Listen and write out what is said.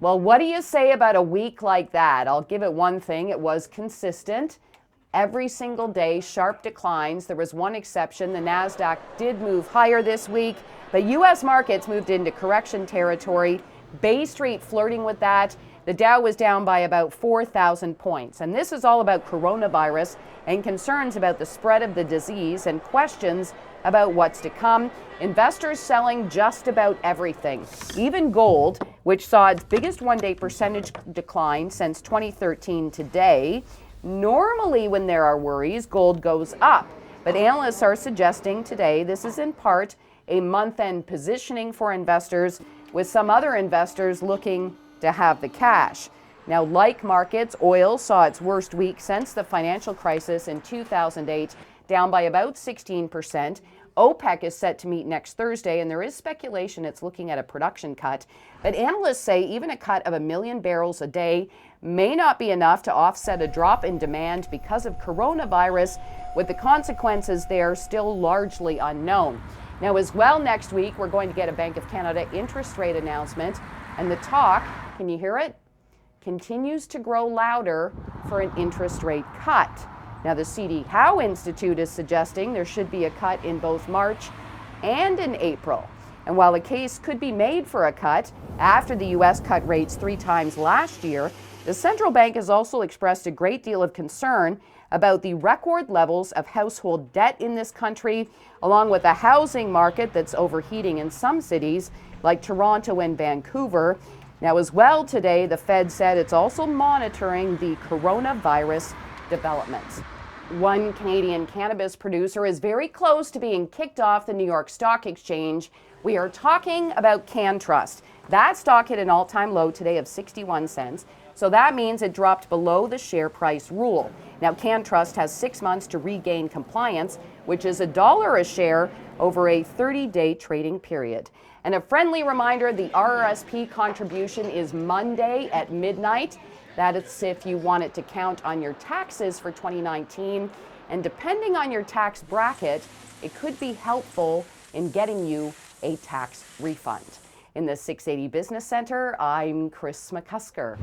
Well, what do you say about a week like that? I'll give it one thing. It was consistent. Every single day, sharp declines. There was one exception. The NASDAQ did move higher this week, but U.S. markets moved into correction territory. Bay Street flirting with that. The Dow was down by about 4,000 points. And this is all about coronavirus and concerns about the spread of the disease and questions about what's to come. Investors selling just about everything, even gold, which saw its biggest one-day percentage decline since 2013 today. Normally, when there are worries, gold goes up. But analysts are suggesting today this is in part a month-end positioning for investors, with some other investors looking to have the cash. Now, like markets, oil saw its worst week since the financial crisis in 2008, down by about 16%. OPEC is set to meet next Thursday, and there is speculation it's looking at a production cut. But analysts say even a cut of 1 million barrels a day may not be enough to offset a drop in demand because of coronavirus, with the consequences there still largely unknown. Now, as well, next week, we're going to get a Bank of Canada interest rate announcement, and the talk, can you hear it, continues to grow louder for an interest rate cut. Now, the C.D. Howe Institute is suggesting there should be a cut in both March and in April. And while a case could be made for a cut after the U.S. cut rates 3 times last year, the central bank has also expressed a great deal of concern about the record levels of household debt in this country, along with a housing market that's overheating in some cities like Toronto and Vancouver. Now, as well, today, the Fed said it's also monitoring the coronavirus developments. One Canadian cannabis producer is very close to being kicked off the New York Stock Exchange. We are talking about CanTrust. That stock hit an all-time low today of 61 cents. So that means it dropped below the share price rule. Now, CanTrust has 6 months to regain compliance, which is $1 a share over a 30-day trading period. And a friendly reminder, the RRSP contribution is Monday at midnight. That is if you want it to count on your taxes for 2019. And depending on your tax bracket, it could be helpful in getting you a tax refund. In the 680 Business Center, I'm Chris McCusker.